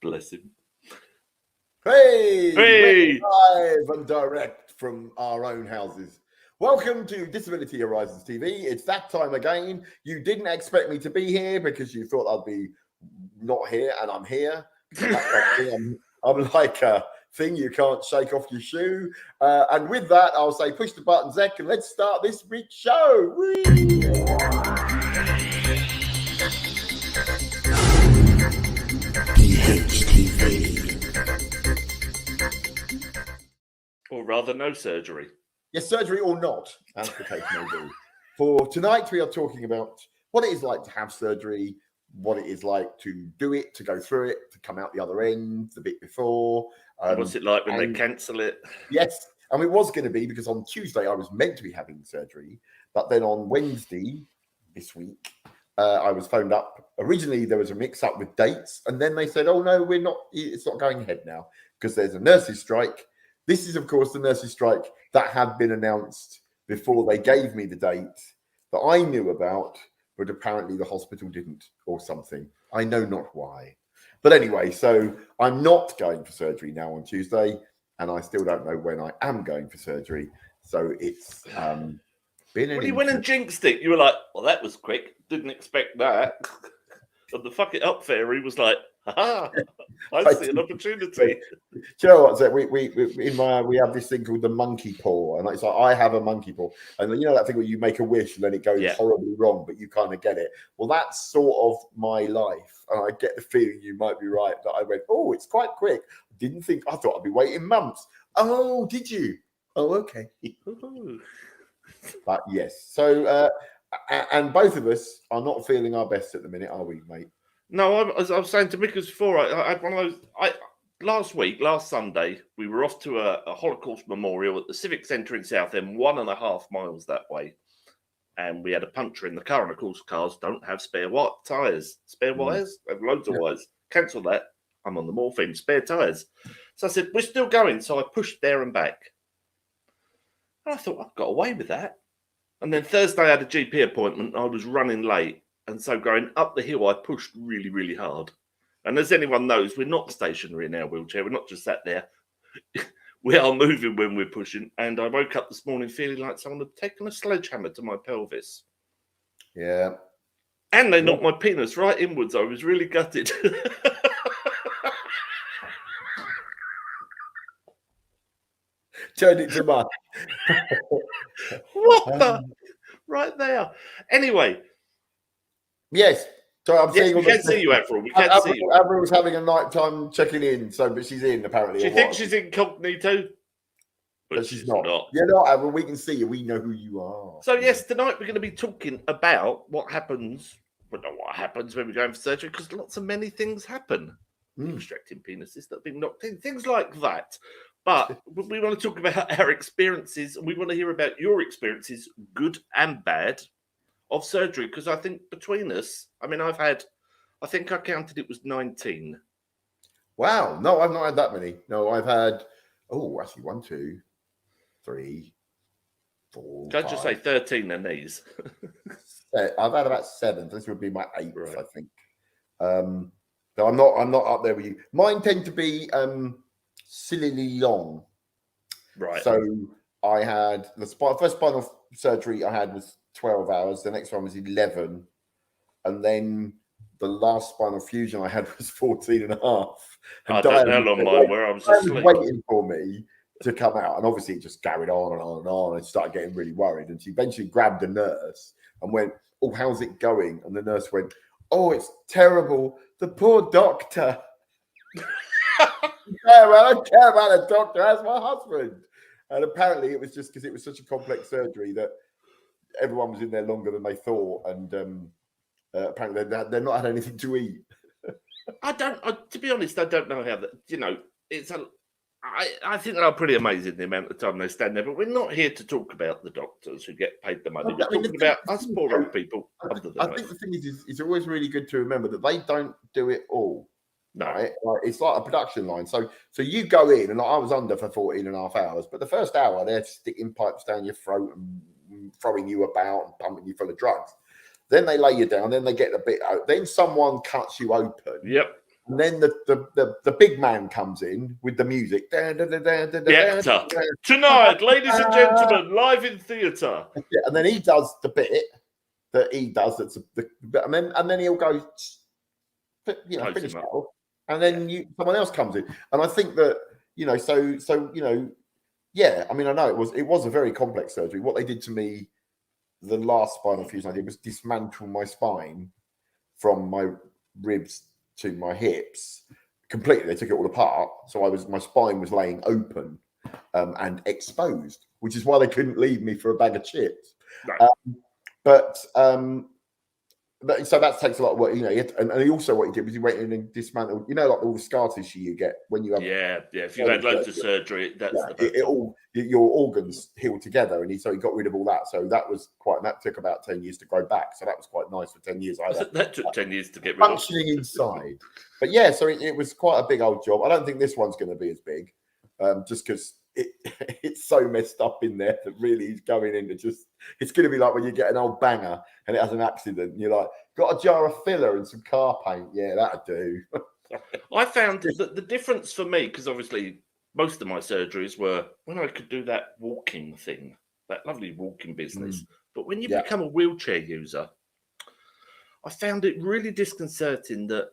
Bless him. Hey! Hey! We're live and direct from our own houses. Welcome to Disability Horizons TV. It's that time again. You didn't expect me to be here because you thought I'd be not here, and I'm here. I'm like a thing you can't shake off your shoe. And with that, I'll say push the button, Zec, and let's start this week's show. Whee! Or rather, no surgery. Yes, surgery or not, as the case may be. For tonight, we are talking about what it is like to have surgery, what it is like to do it, to go through it, to come out the other end, the bit before. What's it like when they cancel it? Yes, and it was going to be because on Tuesday I was meant to be having surgery, but then on Wednesday this week, I was phoned up. Originally, there was a mix-up with dates, and then they said, "Oh no, we're not. It's not going ahead now because there's a nurses' strike." This is, of course, the nurses' strike that had been announced before they gave me the date that I knew about, but apparently the hospital didn't, or something. I know not why. But anyway, so I'm not going for surgery now on Tuesday, and I still don't know when I am going for surgery. So it's been When you went and jinxed it, you were like, well, that was quick. Didn't expect that. And the fuck it up fairy was like, ha! I see an opportunity. Do you know what? So we have this thing called the monkey paw, and it's like I have a monkey paw, and you know that thing where you make a wish and then it goes horribly wrong, but you kind of get it. Well, that's sort of my life, and I get the feeling you might be right that I went, oh, it's quite quick. Didn't think I thought I'd be waiting months. Oh, did you? Oh, okay. But yes, so and both of us are not feeling our best at the minute, are we, mate? No, as I was saying to Mikas before, I had one of those. Last Sunday, we were off to a Holocaust memorial at the Civic Centre in Southend, 1.5 miles that way. And we had a puncture in the car, and of course, cars don't have spare tyres. Spare wires? I have loads of wires. Cancel that. I'm on the morphine, spare tyres. So I said, we're still going. So I pushed there and back. And I thought, I've got away with that. And then Thursday, I had a GP appointment. I was running late. And so going up the hill, I pushed really, really hard. And as anyone knows, we're not stationary in our wheelchair. We're not just sat there. We are moving when we're pushing. And I woke up this morning feeling like someone had taken a sledgehammer to my pelvis. Yeah. And they knocked my penis right inwards. I was really gutted. Turned it to mud. What the? Right there. Anyway. Yes. So I'm seeing. We can't see you, Avril. We can't see you. Avril was having a nighttime checking in, but she's in apparently. She thinks she's incognito, but she's not. You're not, Avril. We can see you. We know who you are. So yes, tonight we're going to be talking about what happens. Well, not what happens when we're going for surgery, because many things happen. Extracting penises that have been knocked in, things like that. But we want to talk about our experiences, and we want to hear about your experiences, good and bad, of surgery, because I think between us, I think I counted it was 19. Wow. No, I've not had that many. No, I've had, actually 1, 2, 3, 4. Can I just say 13 in these? I've had about 7. This would be my 8th, right. I think. So I'm not up there with you. Mine tend to be sillily long. Right. So I had first spinal surgery I had was 12 hours. The next one was 11. And then the last spinal fusion I had was 14 and a half. And I don't know how long mine were. I was asleep. Waiting for me to come out. And obviously it just carried on and on and on. And started getting really worried. And she eventually grabbed a nurse and went, oh, how's it going? And the nurse went, oh, it's terrible. The poor doctor. I don't care about a doctor. That's my husband. And apparently it was just because it was such a complex surgery that everyone was in there longer than they thought, and apparently they're not had anything to eat. To be honest, I don't know how that. I think they're pretty amazing the amount of time they stand there. But we're not here to talk about the doctors who get paid the money. We're talking about us poor old people. I think the thing is, it's always really good to remember that they don't do it all. No, right? It's like a production line. So you go in, and I was under for 14 and a half hours, but the first hour they're sticking pipes down your throat and throwing you about and pumping you full of drugs. Then they lay you down. Then they get the bit out. Then someone cuts you open. Yep. And then the big man comes in with the music. The actor. Tonight, ladies and gentlemen, live in theatre. Yeah, and then he does the bit that he does. That's and then he'll go, finish it off. And then someone else comes in. And I think that, yeah, I mean, I know it was a very complex surgery. What they did to me, the last spinal fusion I did, was dismantle my spine from my ribs to my hips completely. They took it all apart, so my spine was laying open and exposed, which is why they couldn't leave me for a bag of chips. Right. So that takes a lot of work, and also what he did was he went in and dismantled, like all the scar tissue you get when you have. Yeah. If you've had loads of surgery, that's your organs heal together, and so he got rid of all that. So that took about 10 years to grow back. So that was quite nice for 10 years. That took 10 years to get rid of. Functioning inside, but yeah, so it was quite a big old job. I don't think this one's going to be as big, just because it's so messed up in there that really he's going into it's going to be like when you get an old banger and it has an accident and you're like, got a jar of filler and some car paint. Yeah, that'll do. I found that the difference for me, because obviously most of my surgeries were when I could do that walking thing, that lovely walking business. But when you become a wheelchair user, I found it really disconcerting that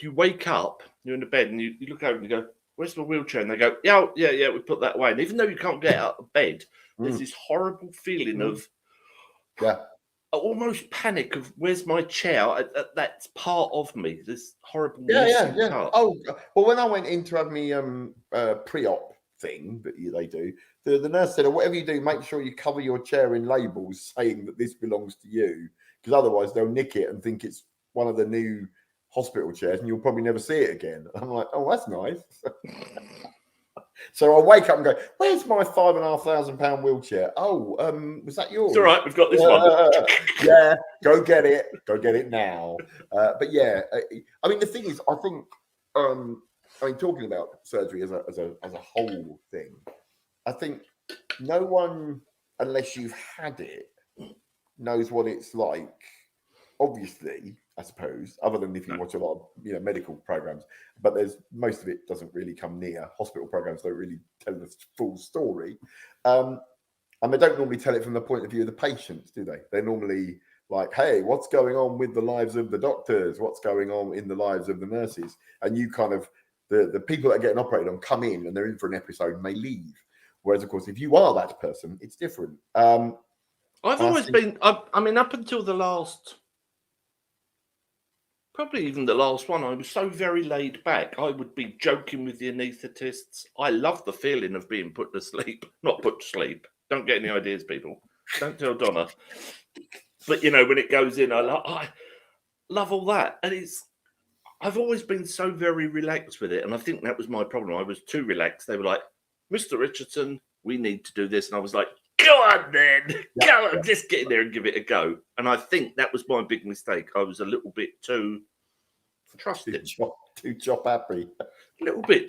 you wake up, you're in the bed and you look over and you go, where's my wheelchair? And they go, yeah, we put that away. And even though you can't get out of bed, there's this horrible feeling of almost panic of where's my chair? That's part of me. This horrible part. Oh, well, when I went in to have me pre-op thing that they do, the nurse said, whatever you do, make sure you cover your chair in labels saying that this belongs to you, because otherwise they'll nick it and think it's one of the new hospital chairs and you'll probably never see it again. I'm like, oh, that's nice. So I wake up and go, where's my £5,500 wheelchair? Oh, was that yours? It's all right, we've got this one. Yeah, go get it now. But yeah, I mean, the thing is, I think, talking about surgery as a whole thing, I think no one, unless you've had it, knows what it's like. Obviously, I suppose, other than if you watch a lot of medical programs, but most of it doesn't really come near. Hospital programs don't really tell the full story, and they don't normally tell it from the point of view of the patients, do they? They're normally like, "Hey, what's going on with the lives of the doctors? What's going on in the lives of the nurses?" And you kind of the people that are getting operated on come in and they're in for an episode and they leave. Whereas, of course, if you are that person, it's different. I've always been. I mean, up until the last. Probably even the last one, I was so very laid back. I would be joking with the anaesthetists. I love the feeling of being put to sleep. Not put to sleep. Don't get any ideas, people. Don't tell Donna. But, when it goes in, I love all that. And I've always been so very relaxed with it. And I think that was my problem. I was too relaxed. They were like, Mr. Richardson, we need to do this. And I was like, go on then. Go on, just get in there and give it a go. And I think that was my big mistake. I was a little bit too trusting. Too job happy. A little bit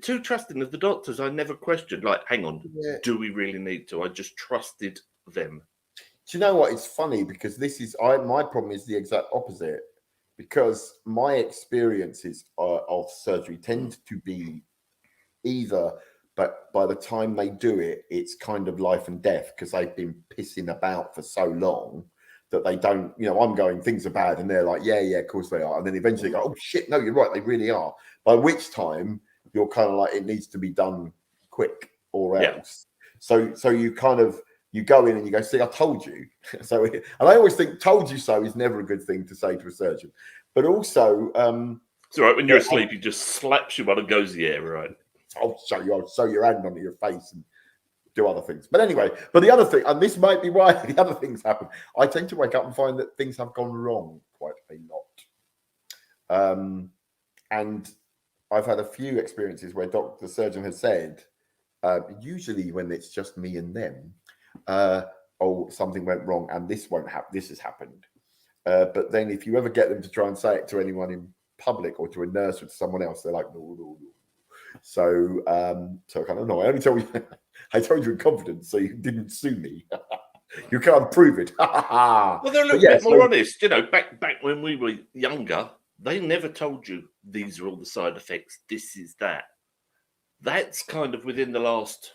too trusting of the doctors. I never questioned, like, hang on, do we really need to? I just trusted them. Do you know what? It's funny because my problem is the exact opposite, because my experiences of surgery tend to be either, but by the time they do it, it's kind of life and death because they've been pissing about for so long that they don't, I'm going, things are bad. And they're like, yeah, of course they are. And then eventually go, oh shit, no, you're right. They really are. By which time you're kind of like, it needs to be done quick or else. So you kind of, you go in and you go, see, I told you. So, and I always think told you so is never a good thing to say to a surgeon, but also, it's all right. When you're asleep, he just slaps you and goes, yeah, right. I'll sew your hand onto your face and do other things. But anyway, but the other thing, and this might be why the other things happen, I tend to wake up and find that things have gone wrong quite a lot. And I've had a few experiences where the surgeon has said, usually when it's just me and them, oh, something went wrong and this won't happen. This has happened. But then if you ever get them to try and say it to anyone in public or to a nurse or to someone else, they're like, no. So kind of no. I only told you. I told you in confidence, so you didn't sue me. You can't prove it. Well, they're a little bit more honest. Back when we were younger, they never told you these are all the side effects, this is that. That's kind of within the last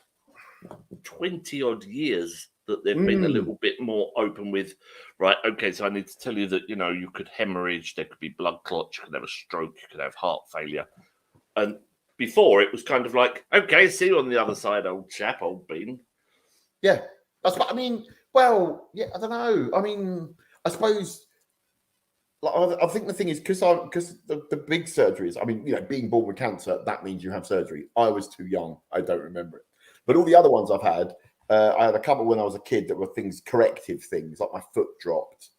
20 odd years that they've been a little bit more open with, right, okay, so I need to tell you that, you could hemorrhage, there could be blood clots, you could have a stroke, you could have heart failure. And before it was kind of like, okay, see you on the other side, old chap, old bean. Yeah, that's what I mean. Well, yeah, I don't know. I mean, I suppose, like, I think the thing is because the big surgeries. I mean, being born with cancer, that means you have surgery. I was too young. I don't remember it. But all the other ones I've had, I had a couple when I was a kid that were corrective things, like my foot dropped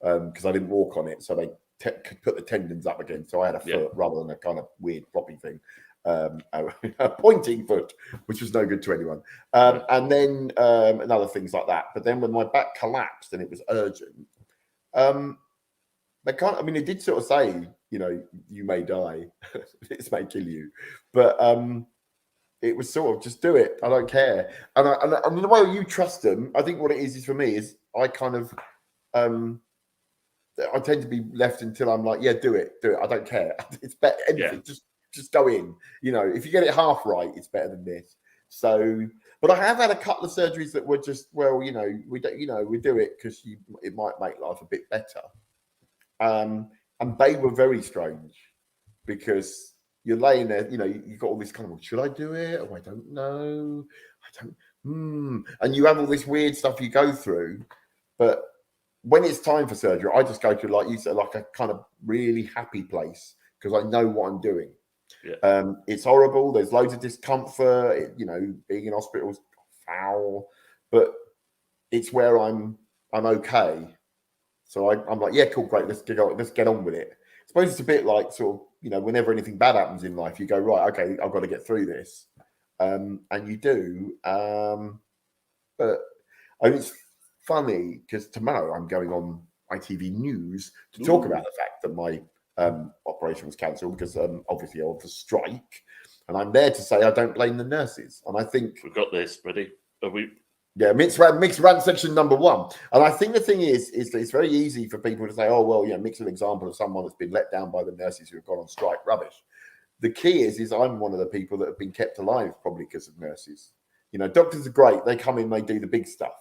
because I didn't walk on it, so they could put the tendons up again. So I had a foot rather than a kind of weird floppy thing. A pointing foot, which was no good to anyone. And then and other things like that. But then when my back collapsed and it was urgent, they can't. I mean, they did sort of say, you may die, this may kill you, but it was sort of just do it. I don't care. And I mean, the way you trust them, I think what it is for me is I kind of I tend to be left until I'm like, yeah, do it. I don't care. It's better. Anything, just go in. If you get it half right, it's better than this. So, but I have had a couple of surgeries that were just, well, we don't, we do it because it might make life a bit better. And they were very strange because you're laying there, you've got all this kind of, should I do it? Oh, I don't know. And you have all this weird stuff you go through. But when it's time for surgery, I just go to, like you said, like a kind of really happy place because I know what I'm doing. Yeah. It's horrible. There's loads of discomfort. Being in hospital is foul, but it's where I'm okay. So I'm like, yeah, cool, great. Let's get on with it. I suppose it's a bit like sort of, whenever anything bad happens in life, you go, right, okay, I've got to get through this. And you do. But I mean, it's funny because tomorrow I'm going on ITV News to talk about the fact that my operation was cancelled because obviously of the strike. And I'm there to say I don't blame the nurses. And I think... We've got this, ready? Are we... Yeah, mixed rant section number 1. And I think the thing is that it's very easy for people to say, oh, well, Mick's an example of someone that's been let down by the nurses who have gone on strike. Rubbish. The key is I'm one of the people that have been kept alive probably because of nurses. Doctors are great. They come in, they do the big stuff.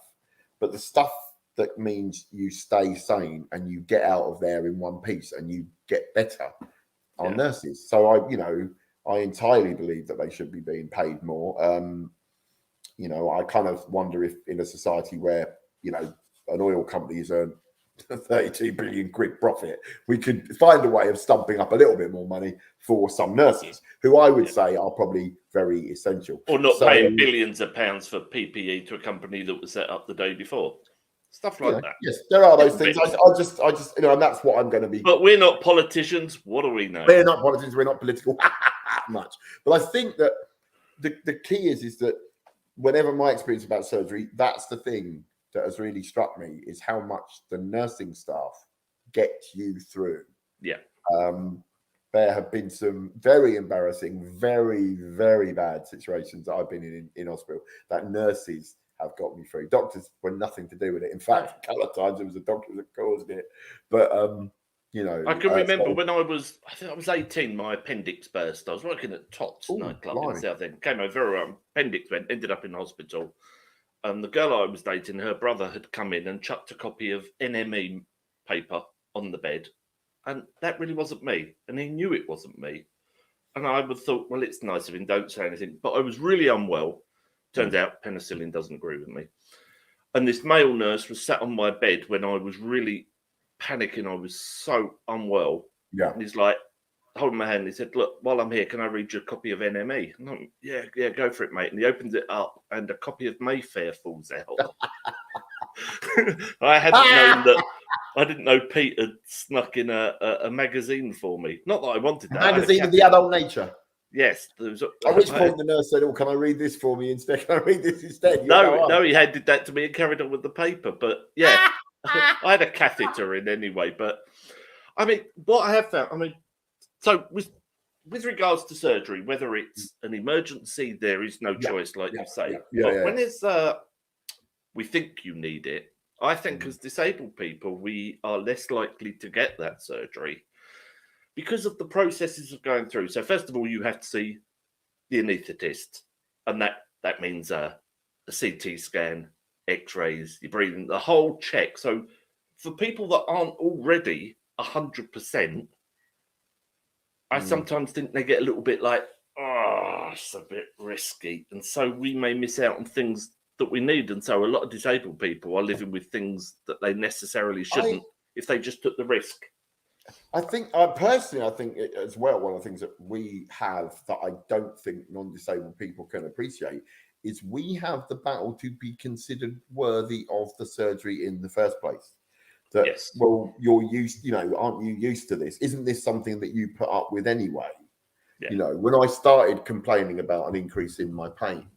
But the stuff that means you stay sane and you get out of there in one piece and you get better are nurses. So I entirely believe that they should be being paid more. I kind of wonder if in a society where, an oil company has earned 32 billion quid profit, we could find a way of stumping up a little bit more money for some nurses, who I would say are probably very essential. Or not paying billions of pounds for PPE to a company that was set up the day before. Stuff like that. Yes, there are those things. I just, and that's what I'm going to be. But we're not politicians. What do we know? We're not politicians. We're not political much. But I think that the key is that whenever my experience about surgery, that's the thing that has really struck me is how much the nursing staff get you through. Yeah. There have been some very embarrassing, very, very bad situations that I've been in hospital that nurses have got me through. Doctors were nothing to do with it. In fact, a couple of times it was the doctor that caused it. But I can remember when I think I was 18, my appendix burst. I was working at Tots nightclub in Southend. Came over, very appendix went, ended up in hospital. And the girl I was dating, her brother had come in and chucked a copy of NME paper on the bed. And that really wasn't me. And he knew it wasn't me. And I would thought, well, it's nice of him, don't say anything. But I was really unwell. Turns out penicillin doesn't agree with me. And this male nurse was sat on my bed when I was really panicking. I was so unwell. Yeah. And he's like, holding my hand. He said, look, while I'm here, can I read you a copy of NME? And I'm, yeah, go for it, mate. And he opens it up and a copy of Mayfair falls out. I didn't know Pete had snuck in a magazine for me. Not that I wanted that. A magazine of the adult nature. Yes. At which point the nurse said, oh, can I read this for me instead? Can I read this instead? No, he handed that to me and carried on with the paper. But yeah, I had a catheter in anyway. But I mean, what I have found, so with regards to surgery, whether it's an emergency, there is no choice, like you say. But when it's we think you need it, I think as disabled people, we are less likely to get that surgery because of the processes of going through. So first of all, you have to see the anaesthetist, and that means a CT scan, X-rays, your breathing, the whole check. So for people that aren't already 100%, I sometimes think they get a little bit like, oh, it's a bit risky, and so we may miss out on things that we need. And so a lot of disabled people are living with things that they necessarily shouldn't if they just took the risk. I think, personally, I think as well, one of the things that we have that I don't think non-disabled people can appreciate is we have the battle to be considered worthy of the surgery in the first place. That, yes. Well, you're used, aren't you used to this? Isn't this something that you put up with anyway? Yeah. When I started complaining about an increase in my pain,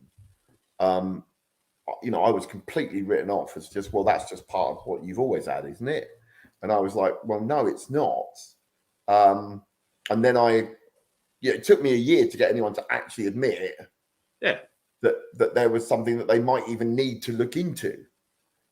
I was completely written off as just, well, that's just part of what you've always had, isn't it? And I was like, well, no, it's not. And then it took me a year to get anyone to actually admit that there was something that they might even need to look into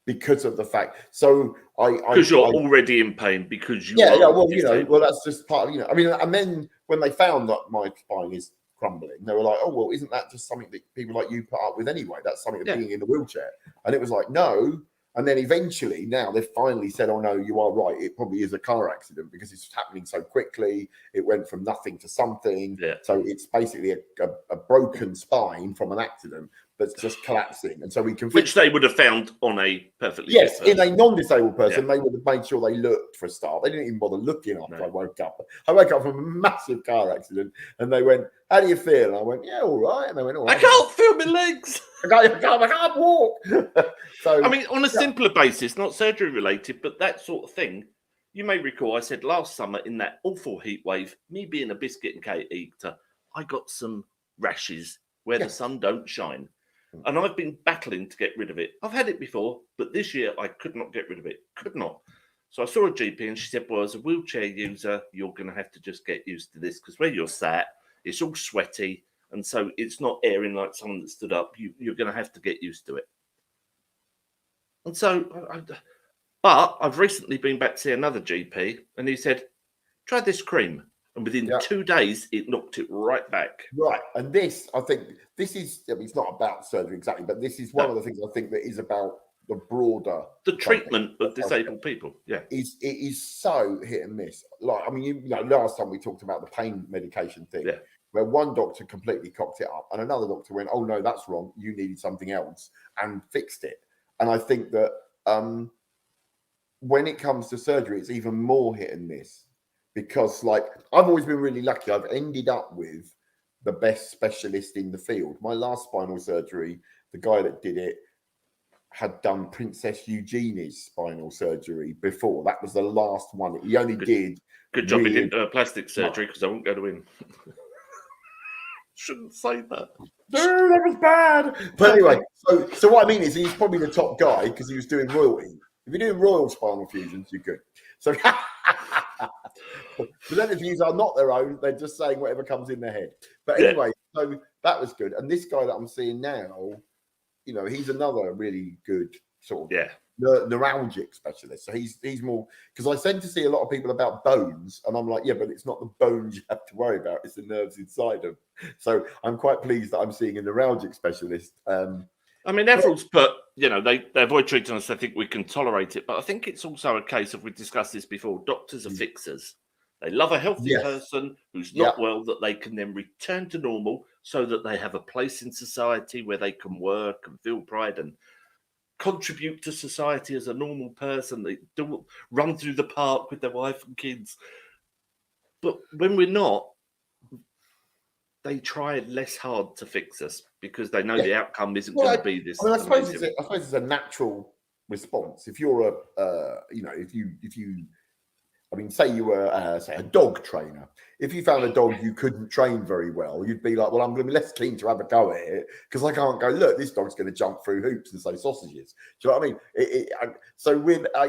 because of the fact. So because you're already in pain because you well, that's just part of, I mean, and then when they found that my spine is crumbling, they were like, oh, well, isn't that just something that people like you put up with anyway? That's something of being in a wheelchair. And it was like, no. And then eventually, now they've finally said, oh, no, you are right. It probably is a car accident because it's happening so quickly. It went from nothing to something. Yeah. So it's basically a broken spine from an accident that's just collapsing. And so we can... Which they would have found on a perfectly... Yes, in a non-disabled person, they would have made sure they looked for a start. They didn't even bother looking after I woke up. I woke up from a massive car accident and they went, how do you feel? And I went, yeah, all right. And they went, all right. I can't feel my legs. I can't walk. So, I mean, on a simpler basis, not surgery related, but that sort of thing. You may recall I said last summer in that awful heat wave, me being a biscuit and cake eater, I got some rashes where the sun don't shine. And I've been battling to get rid of it. I've had it before, but this year I could not get rid of it. Could not. So I saw a GP and she said, well, as a wheelchair user, you're going to have to just get used to this because where you're sat, it's all sweaty. And so it's not airing like someone that stood up. You're going to have to get used to it. And so, but I've recently been back to see another GP and he said, try this cream. And within 2 days, it knocked it right back. Right. And this, I think, this is, I mean, it's not about surgery exactly, but this is one of the things I think that is about the broader... The treatment of disabled people, It is so hit and miss. Like, I mean, last time we talked about the pain medication thing, where one doctor completely cocked it up and another doctor went, oh, no, that's wrong. You needed something else and fixed it. And I think that when it comes to surgery, it's even more hit and miss. Because, like, I've always been really lucky. I've ended up with the best specialist in the field. My last spinal surgery, the guy that did it had done Princess Eugenie's spinal surgery before. That was the last one. He only did. Good job he did plastic surgery because I won't go to him. Shouldn't say that. Dude, that was bad. But anyway, so what I mean is he's probably the top guy because he was doing royalty. If you're doing royal spinal fusions, you're good. So... Presented views are not their own. They're just saying whatever comes in their head. But anyway, so that was good. And this guy that I'm seeing now, he's another really good sort of neuralgic specialist. So he's more, because I tend to see a lot of people about bones and I'm like, yeah, but it's not the bones you have to worry about. It's the nerves inside them. So I'm quite pleased that I'm seeing a neuralgic specialist. I mean, everyone's put, they avoid treating us. They think we can tolerate it. But I think it's also a case of, we've discussed this before, doctors are fixers. They love a healthy person who's not well, that they can then return to normal so that they have a place in society where they can work and feel pride and contribute to society as a normal person. They do run through the park with their wife and kids. But when we're not, they try less hard to fix us because they know the outcome isn't going to be this. I suppose it's a natural response. If you're say you were, say, a dog trainer. If you found a dog you couldn't train very well, you'd be like, well, I'm going to be less keen to have a go at it because I can't go, look, this dog's going to jump through hoops and say sausages. Do you know what I mean? So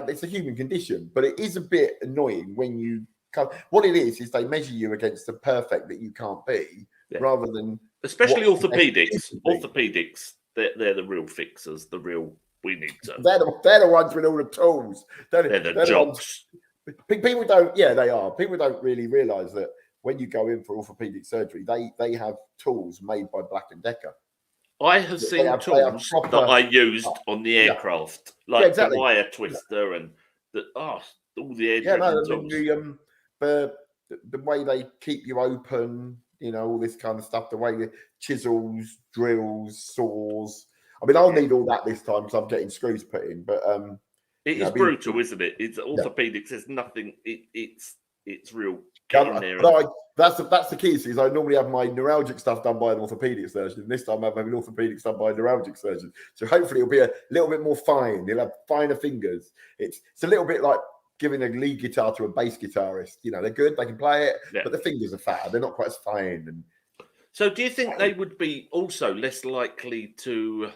it's a human condition, but it is a bit annoying when you can't. What it is they measure you against the perfect that you can't be, rather than... Especially orthopedics. Orthopedics, they're the real fixers, the real... We need to... They're the ones with all the tools. They're the jobs. People don't. Yeah, they are. People don't really realise that when you go in for orthopedic surgery, they have tools made by Black and Decker. I have seen tools that I used on the aircraft, like exactly. the wire twister and all the air tools. The way they keep you open, all this kind of stuff. The way the chisels, drills, saws. I mean, I'll need all that this time because I'm getting screws put in. But it is brutal, isn't it? It's orthopedics. There's nothing. It's real. That's the key. Is I normally have my neuralgic stuff done by an orthopedic surgeon. And this time I'm having orthopedics done by a neuralgic surgeon. So hopefully it'll be a little bit more fine. You'll have finer fingers. It's a little bit like giving a lead guitar to a bass guitarist. They're good, they can play it, but the fingers are fat. They're not quite as fine. So do you think they would be also less likely to,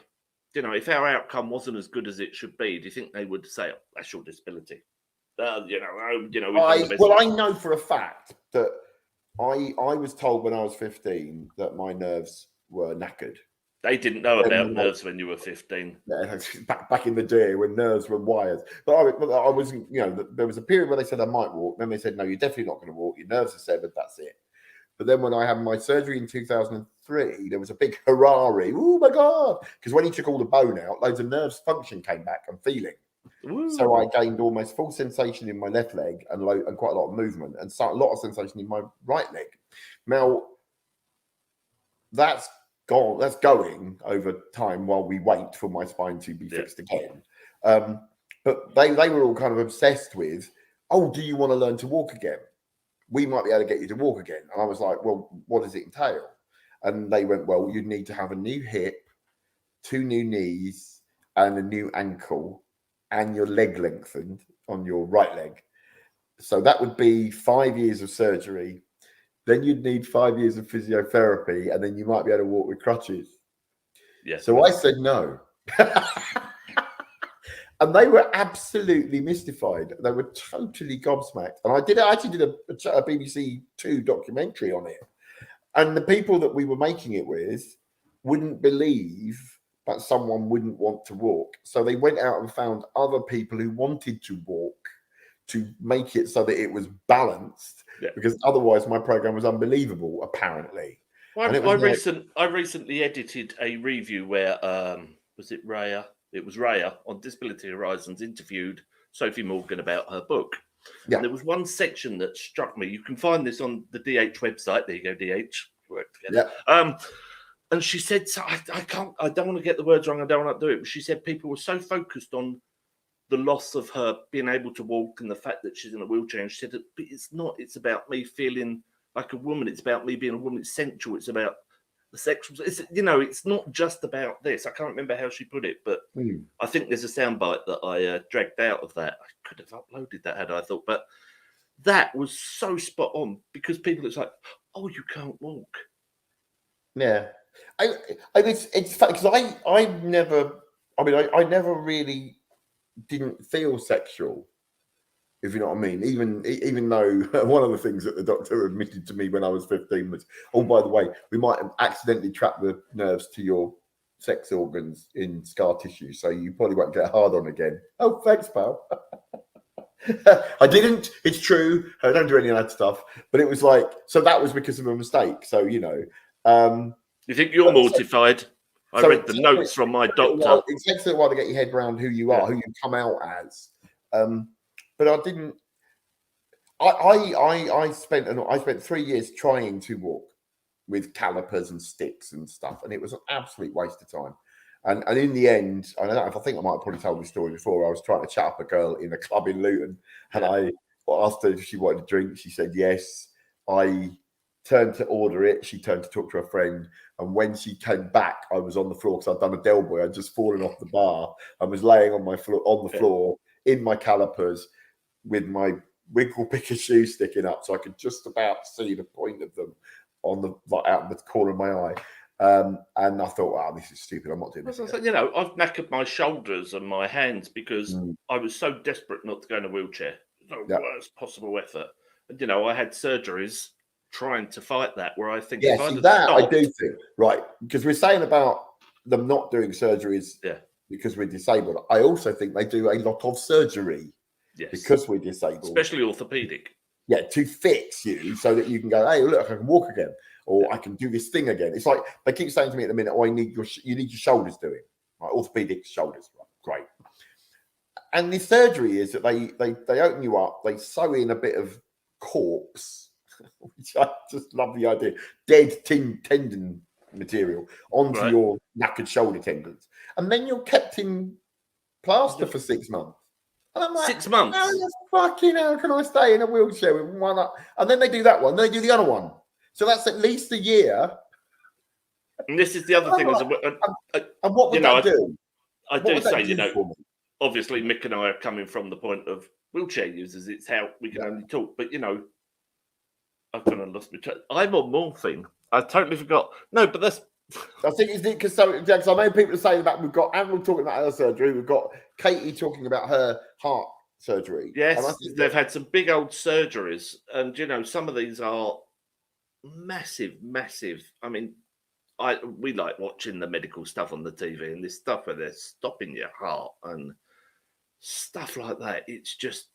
if our outcome wasn't as good as it should be, do you think they would say, oh, that's your disability? I know for a fact that I was told when I was 15 that my nerves were knackered. They didn't know about nerves when you were 15. Yeah, back in the day when nerves were wires. But I wasn't, there was a period where they said I might walk. Then they said, no, you're definitely not going to walk. Your nerves are severed. That's it. But then when I had my surgery in 2003, there was a big hurrah. Oh, my God. Because when he took all the bone out, loads of nerves function came back and feeling. Ooh. So I gained almost full sensation in my left leg and quite a lot of movement and a lot of sensation in my right leg. Now, that's gone. That's going over time while we wait for my spine to be fixed again. But they were all kind of obsessed with, oh, do you want to learn to walk again? We might be able to get you to walk again. And I was like, well, what does it entail? And they went, well, you need to have a new hip, 2 new knees, and a new ankle, and your leg lengthened on your right leg. So that would be 5 years of surgery. Then you'd need 5 years of physiotherapy, and then you might be able to walk with crutches. Yes. So I said no. And they were absolutely mystified. They were totally gobsmacked. And I actually did a BBC 2 documentary on it. And the people that we were making it with wouldn't believe that someone wouldn't want to walk. So they went out and found other people who wanted to walk to make it so that it was balanced. Yeah. Because otherwise my program was unbelievable, apparently. Well, I recently edited a review where, was it Raya? It was Raya on Disability Horizons interviewed Sophie Morgan about her book. Yeah. And there was one section that struck me. You can find this on the DH website. There you go, DH. Work together. Yeah. And she said, so I don't want to get the words wrong. I don't want to do it. But she said people were so focused on the loss of her being able to walk and the fact that she's in a wheelchair. And she said, but it's not. It's about me feeling like a woman. It's about me being a woman. It's sensual. It's about the sexual. It's not just about this. I can't remember how she put it, but I think there's a soundbite that I dragged out of that. I could have uploaded that had I thought, but that was so spot on because people, it's like, oh, you can't walk. Yeah. It's funny because I never really didn't feel sexual, if you know what I mean. Even though one of the things that the doctor admitted to me when I was 15 was, oh, by the way, we might have accidentally trapped the nerves to your sex organs in scar tissue, so you probably won't get hard on again. Oh, thanks, pal. I didn't. It's true. I don't do any of that stuff. But it was like, so that was because of a mistake. So you think you're mortified? I read the notes from my doctor. It takes a while to get your head around who you are, who you come out as. But I didn't. I spent 3 years trying to walk with calipers and sticks and stuff, and it was an absolute waste of time. And in the end, I don't know if I think I might have probably told this story before. I was trying to chat up a girl in a club in Luton, and I asked her if she wanted a drink. She said yes. I turned to order it. She turned to talk to her friend. And when she came back, I was on the floor because I'd done a Del Boy. I'd just fallen off the bar. I was laying on the floor in my calipers with my winkle picker shoe sticking up, so I could just about see the point of them out of the corner of my eye. And I thought, wow, this is stupid. I'm not doing this. I've knackered my shoulders and my hands because I was so desperate not to go in a wheelchair. The worst possible effort. And, I had surgeries trying to fight that, where I think I do think, right, because we're saying about them not doing surgeries because we're disabled. I also think they do a lot of surgery. Yes. because we're disabled, especially orthopedic. Yeah, to fix you so that you can go, hey, look, I can walk again, or I can do this thing again. It's like they keep saying to me at the minute, oh, you need your shoulders doing, right? Orthopedic shoulders, right? Great. And the surgery is that they open you up, they sew in a bit of corpse, which I just love the idea, dead tendon material onto your knackered shoulder tendons, and then you're kept in plaster for 6 months. And I'm like, 6 months. How the fucking hell can I stay in a wheelchair with one up? And then they do that one, then they do the other one. So that's at least a year. And this is the other thing. And what would that do? I do say, obviously Mick and I are coming from the point of wheelchair users. It's how we can only talk. But, I've kind of lost my track. I'm on morphine. I totally forgot. No, but that's... I think it's because so I know people are saying that we've got Admiral talking about her surgery, we've got Katie talking about her heart surgery. Yes, they've had some big old surgeries, and some of these are massive. I mean, we like watching the medical stuff on the TV, and this stuff where they're stopping your heart and stuff like that. It's just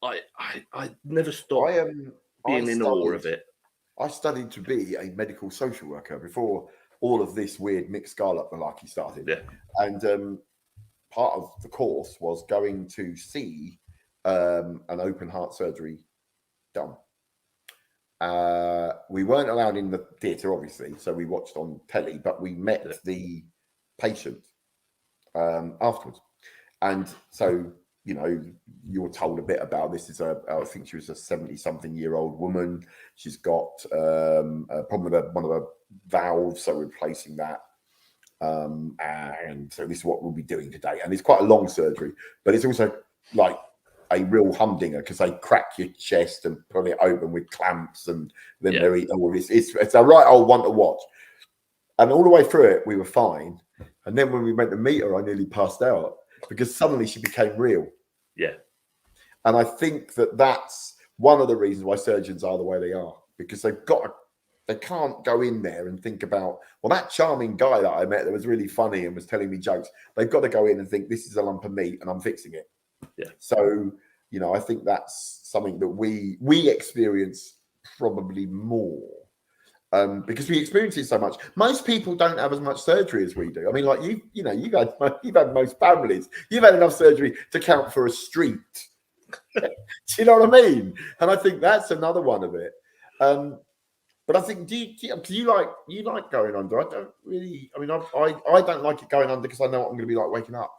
I never stop being in awe of it. I studied to be a medical social worker before all of this weird Mick Scarlett malarkey started. Yeah. And part of the course was going to see an open heart surgery done. We weren't allowed in the theatre, obviously, so we watched on telly, but we met the patient afterwards. And so, you're told a bit about this. I think she was a 70-something-year-old woman. She's got a problem with one of her valves, so we're replacing that. And so this is what we'll be doing today. And it's quite a long surgery, but it's also like a real humdinger because they crack your chest and pull it open with clamps, and then they're eating all this. It's a right old one to watch. And all the way through it, we were fine. And then when we went to meet her, I nearly passed out because suddenly she became real. Yeah. And I think that's one of the reasons why surgeons are the way they are, because they can't go in there and think about, well, that charming guy that I met that was really funny and was telling me jokes. They've got to go in and think, this is a lump of meat and I'm fixing it. Yeah. So, I think that's something that we experience probably more because we experience it so much. Most people don't have as much surgery as we do. I mean, like you've had most families. You've had enough surgery to count for a street. Do you know what I mean? And I think that's another one of it. But I think, do you like going under? I don't really. I mean, I don't like it going under because I know what I'm going to be like waking up.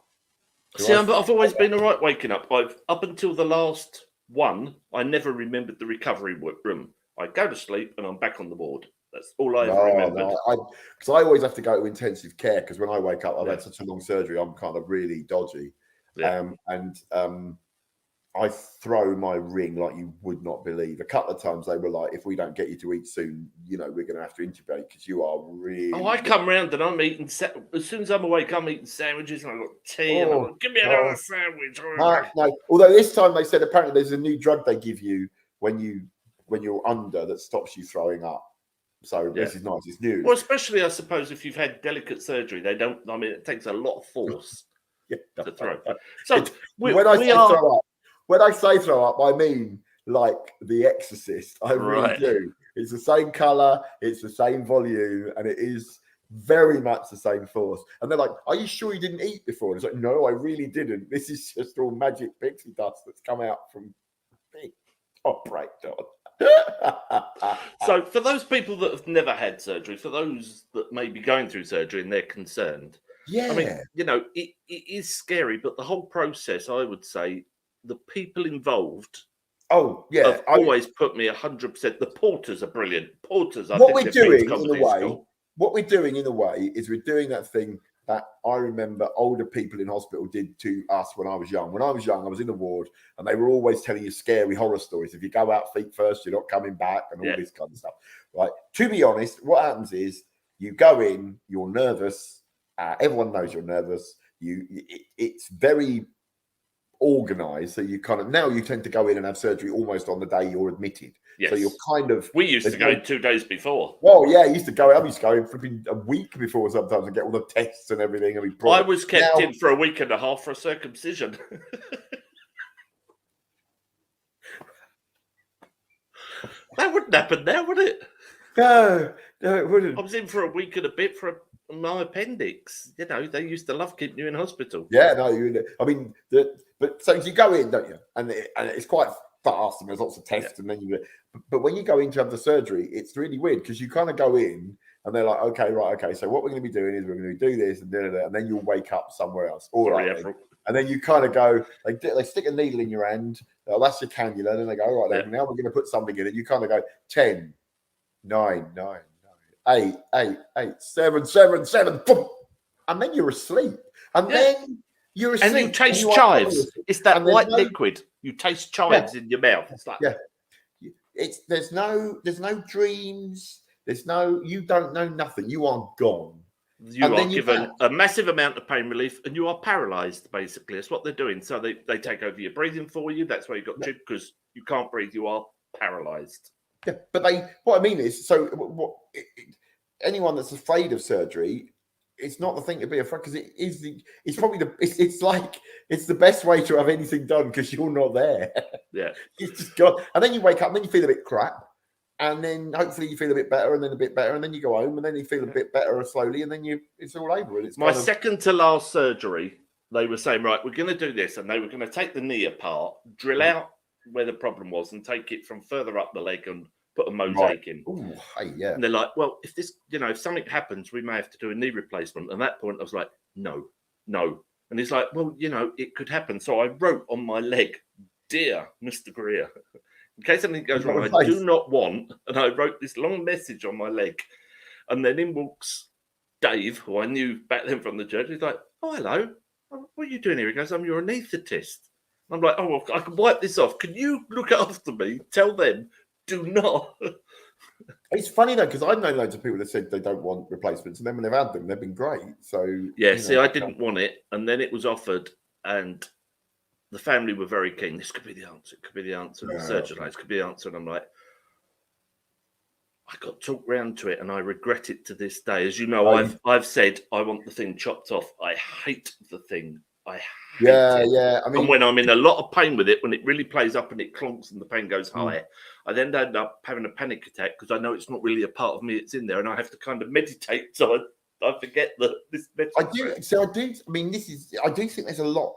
See, I've always been all right waking up. Up until the last one, I never remembered the recovery room. I go to sleep and I'm back on the ward. That's all I ever remembered. Because I always have to go to intensive care because when I wake up, I've had such a long surgery, I'm kind of really dodgy. Yeah. I throw my ring like you would not believe. A couple of times they were like, if we don't get you to eat soon, we're going to have to intubate because you are really... Oh, I come round and I'm eating... As soon as I'm awake, I'm eating sandwiches and I've got tea and I'm like, give me another sandwich. No. Although this time they said apparently there's a new drug they give you when you're under that stops you throwing up. So this is nice. It's new. Well, especially, I suppose, if you've had delicate surgery, they don't... I mean, it takes a lot of force to throw. So when I say throw up, I mean like The Exorcist. I really do. It's the same colour, it's the same volume, and it is very much the same force. And they're like, are you sure you didn't eat before? And it's like, no, I really didn't. This is just all magic pixie dust that's come out from me. Oh, breakdown. So for those people that have never had surgery, for those that may be going through surgery and they're concerned, I mean, it is scary, but the whole process, I would say, the people involved have always put me 100%. The porters are brilliant. What we're doing in a way is we're doing that thing that I remember older people in hospital did to us when I was young. When I was young, I was in the ward and they were always telling you scary horror stories. If you go out feet first, you're not coming back and all this kind of stuff. Right? To be honest, what happens is you go in, you're nervous. Everyone knows you're nervous. It's very organized, so you tend to go in and have surgery almost on the day you're admitted. So you're kind of... We used to go 2 days before. Well, yeah, I used to go in flipping a week before sometimes and get all the tests and everything. I was kept in for a week and a half for a circumcision. That wouldn't happen now, would it? No, it wouldn't. I was in for a week and a bit for my appendix. You know, they used to love keeping you in hospital. Yeah, no, I mean, but so you go in, don't you? And it's quite fast, and there's lots of tests, and then but when you go in to have the surgery, it's really weird because you kind of go in, and they're like, okay, right, okay, so what we're going to be doing is we're going to do this, and then you'll wake up somewhere else. All right, and then you kind of go, they stick a needle in your hand. Oh, that's your cannula. And then they go, all right, now we're going to put something in it. You kind of go 10, 9, 8, 7, 7, 7, boom, and then you're asleep. And then you're asleep. And you taste chives. It's that white liquid. You taste chives in your mouth. It's like there's no dreams. You don't know nothing. You are gone. You are given a massive amount of pain relief, and you are paralyzed. Basically, that's what they're doing. So they take over your breathing for you. That's why you got because you can't breathe. You are paralyzed. Yeah, but what I mean is, anyone that's afraid of surgery, it's not the thing to be afraid because it's probably it's the best way to have anything done because you're not there. Yeah, it's just gone, and then you wake up, and then you feel a bit crap, and then hopefully you feel a bit better, and then a bit better, and then you go home, and then you feel a bit better slowly, and then it's all over. And it's my second to last surgery. They were saying, right, we're going to do this, and they were going to take the knee apart, drill out where the problem was, and take it from further up the leg and put a mosaic in. Ooh, hey, yeah. And they're like, well, if this, if something happens, we may have to do a knee replacement. And at that point, I was like, no. And he's like, well, it could happen. So I wrote on my leg, dear Mr. Greer, in case anything goes wrong, I do not want. And I wrote this long message on my leg. And then in walks Dave, who I knew back then from the church. He's like, oh, hello. What are you doing here? He goes, I'm your anaesthetist. I'm like, oh, well, I can wipe this off. Can you look after me? Tell them, do not. It's funny though, because I've known loads of people that said they don't want replacements, and then when they've had them, they've been great. So yeah, see, I didn't want it, and then it was offered, and the family were very keen. This could be the answer. It could be the answer. The surgeon, this could be the answer, and I'm like, I got talked round to it, and I regret it to this day. As you know, I've said I want the thing chopped off. I hate the thing. I hate it. Yeah. I mean, and when I'm in a lot of pain with it, when it really plays up and it clonks and the pain goes high, I then end up having a panic attack because I know it's not really a part of me. It's in there, and I have to kind of meditate so I forget that this. I do. So I do. I mean, I do think there's a lot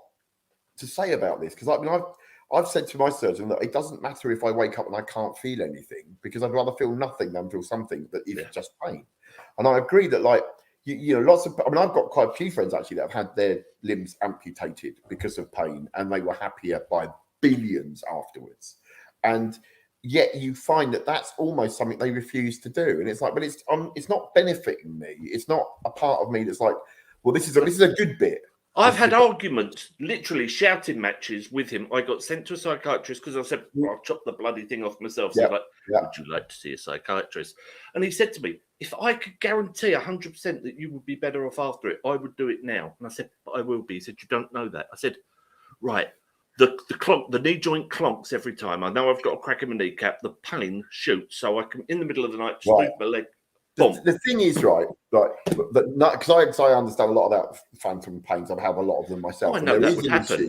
to say about this because I've said to my surgeon that it doesn't matter if I wake up and I can't feel anything because I'd rather feel nothing than feel something that is just pain. And I agree that lots of, I've got quite a few friends actually that have had their limbs amputated because of pain, and they were happier by billions afterwards. And yet you find that that's almost something they refuse to do. And it's like, but it's not benefiting me. It's not a part of me that's like, well, this is a good bit. I've had arguments, literally shouting matches with him. I got sent to a psychiatrist because I said, I'll chop the bloody thing off myself. So I was like, would you like to see a psychiatrist? And he said to me, if I could guarantee 100% that you would be better off after it, I would do it now. And I said, but I will be. He said, you don't know that. I said, right. The knee joint clonks every time. I know I've got a crack in my kneecap. The pain shoots. So I can, in the middle of the night, just move my leg. The thing is, right, because I understand a lot about phantom pains. I have a lot of them myself. I know that would happen,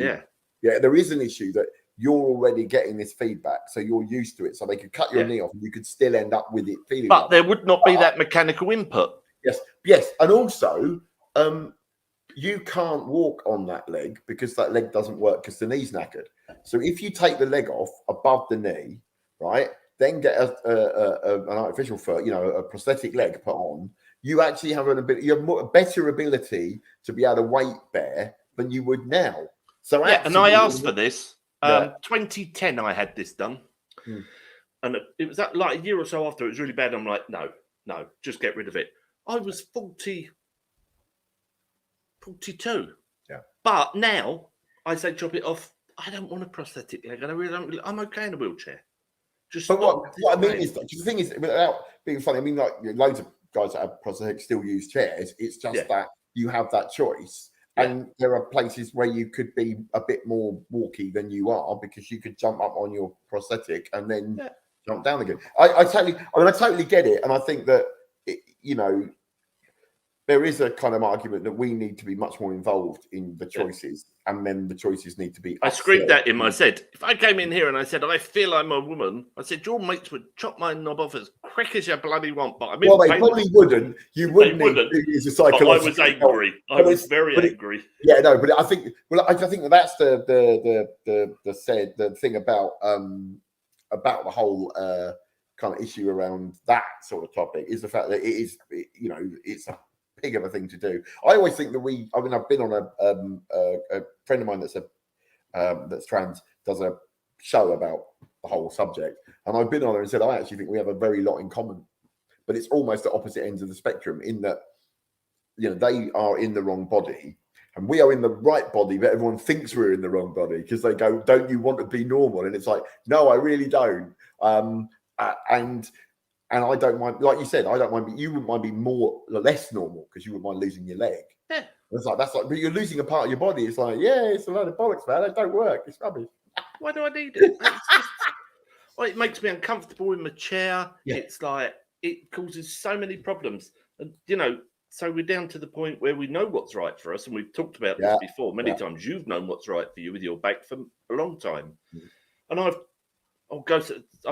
Yeah, there is an issue that you're already getting this feedback, so you're used to it. So they could cut your knee off and you could still end up with it feeling. But there would not be that mechanical input. Yes. And also, you can't walk on that leg because that leg doesn't work because the knee's knackered. So if you take the leg off above the knee, right, then get an artificial foot, a prosthetic leg put on, you actually have a better ability to be able to weight bear than you would now. So and I asked for this. 2010, I had this done, and it was that like a year or so after it was really bad. I'm like, no, just get rid of it. I was 42. But now I say chop it off. I don't want a prosthetic leg, and I really don't. I'm okay in a wheelchair. But what I mean is, the thing is, without being funny, I mean, like loads of guys that have prosthetics still use chairs. It's just that you have that choice. And there are places where you could be a bit more walky than you are because you could jump up on your prosthetic and then jump down again. I totally get it. And I think that, there is a kind of argument that we need to be much more involved in the choices and then the choices need to be. I screamed at him. I said, if I came in here and I said, I feel I'm a woman, I said, your mates would chop my knob off as quick as you bloody want. But I mean, well, they probably wouldn't. You wouldn't need to use a psychological. But I was angry. I was very angry. Yeah, no, but I think. Well, I think that's the thing about the whole kind of issue around that sort of topic is the fact that it's a pig of a thing to do. I always think that I've been on a friend of mine that's trans does a show about the whole subject, and I've been on her and said I actually think we have a very lot in common, but it's almost at opposite ends of the spectrum in that they are in the wrong body and we are in the right body, but everyone thinks we're in the wrong body because they go, don't you want to be normal? And it's like, no, I really don't. And I don't mind, like you said, I don't mind. You wouldn't mind being less normal because you wouldn't mind losing your leg. Yeah. It's like but you're losing a part of your body. It's like, yeah, it's a load of bollocks, man. It don't work. It's rubbish. Why do I need it? It makes me uncomfortable in my chair. Yeah. It's like it causes so many problems, and so we're down to the point where we know what's right for us, and we've talked about this before many times. You've known what's right for you with your back for a long time, and I've